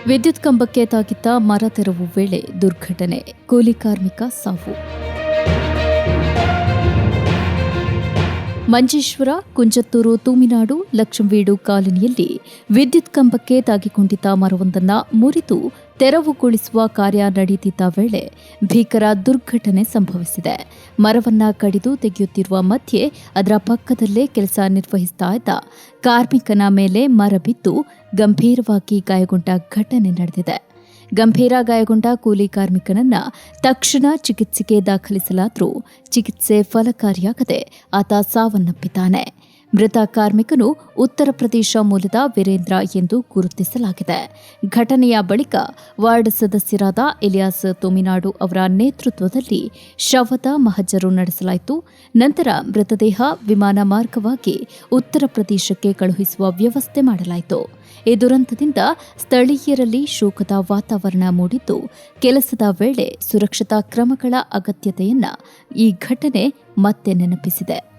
ವಿದ್ಯುತ್ ಕಂಬಕ್ಕೆ ತಾಗಿದ್ದ ಮರ ತೆರವು ವೇಳೆ ದುರ್ಘಟನೆ, ಕೂಲಿ ಕಾರ್ಮಿಕ ಸಾವು. ಮಂಜೇಶ್ವರ, ಕುಂಜತ್ತೂರು, ತೂಮಿನಾಡು, ಲಕ್ಷ್ಮವೀಡು ಕಾಲನಿಯಲ್ಲಿ ವಿದ್ಯುತ್ ಕಂಬಕ್ಕೆ ತಾಗಿಕೊಂಡಿದ್ದ ಮರವೊಂದನ್ನು ಮುರಿದು ತೆರವುಗೊಳಿಸುವ ಕಾರ್ಯ ನಡೆಯುತ್ತಿದ್ದ ವೇಳೆ ಭೀಕರ ದುರ್ಘಟನೆ ಸಂಭವಿಸಿದೆ. ಮರವನ್ನ ಕಡಿದು ತೆಗೆಯುತ್ತಿರುವ ಮಧ್ಯೆ ಅದರ ಪಕ್ಕದಲ್ಲೇ ಕೆಲಸ ನಿರ್ವಹಿಸ್ತಾ ಇದ್ದ ಕಾರ್ಮಿಕನ ಮೇಲೆ ಮರ ಬಿದ್ದು ಗಂಭೀರವಾಗಿ ಗಾಯಗೊಂಡ ಘಟನೆ ನಡೆದಿದೆ. ಗಂಭೀರ ಗಾಯಗೊಂಡ ಕೂಲಿ ಕಾರ್ಮಿಕನನ್ನ ತಕ್ಷಣ ಚಿಕಿತ್ಸೆಗೆ ದಾಖಲಿಸಲಾದರೂ ಚಿಕಿತ್ಸೆ ಫಲಕಾರಿಯಾಗದೆ ಆತ ಸಾವನ್ನಪ್ಪಿದ್ದಾನೆ. ಮೃತ ಕಾರ್ಮಿಕನು ಉತ್ತರ ಪ್ರದೇಶ ಮೂಲದ ವೀರೇಂದ್ರ ಎಂದು ಗುರುತಿಸಲಾಗಿದೆ. ಘಟನೆಯ ಬಳಿಕ ವಾರ್ಡ್ ಸದಸ್ಯರಾದ ಇಲಿಯಾಸ್ ತೂಮಿನಾಡು ಅವರ ನೇತೃತ್ವದಲ್ಲಿ ಶವದ ಮಹಜರು ನಡೆಸಲಾಯಿತು. ನಂತರ ಮೃತದೇಹ ವಿಮಾನ ಮಾರ್ಗವಾಗಿ ಉತ್ತರ ಪ್ರದೇಶಕ್ಕೆ ಕಳುಹಿಸುವ ವ್ಯವಸ್ಥೆ ಮಾಡಲಾಯಿತು. ಈ ದುರಂತದಿಂದ ಸ್ಥಳೀಯರಲ್ಲಿ ಶೋಕದ ವಾತಾವರಣ ಮೂಡಿದ್ದು, ಕೆಲಸದ ವೇಳೆ ಸುರಕ್ಷತಾ ಕ್ರಮಗಳ ಅಗತ್ಯತೆಯನ್ನ ಈ ಘಟನೆ ಮತ್ತೆ ನೆನಪಿಸಿದೆ.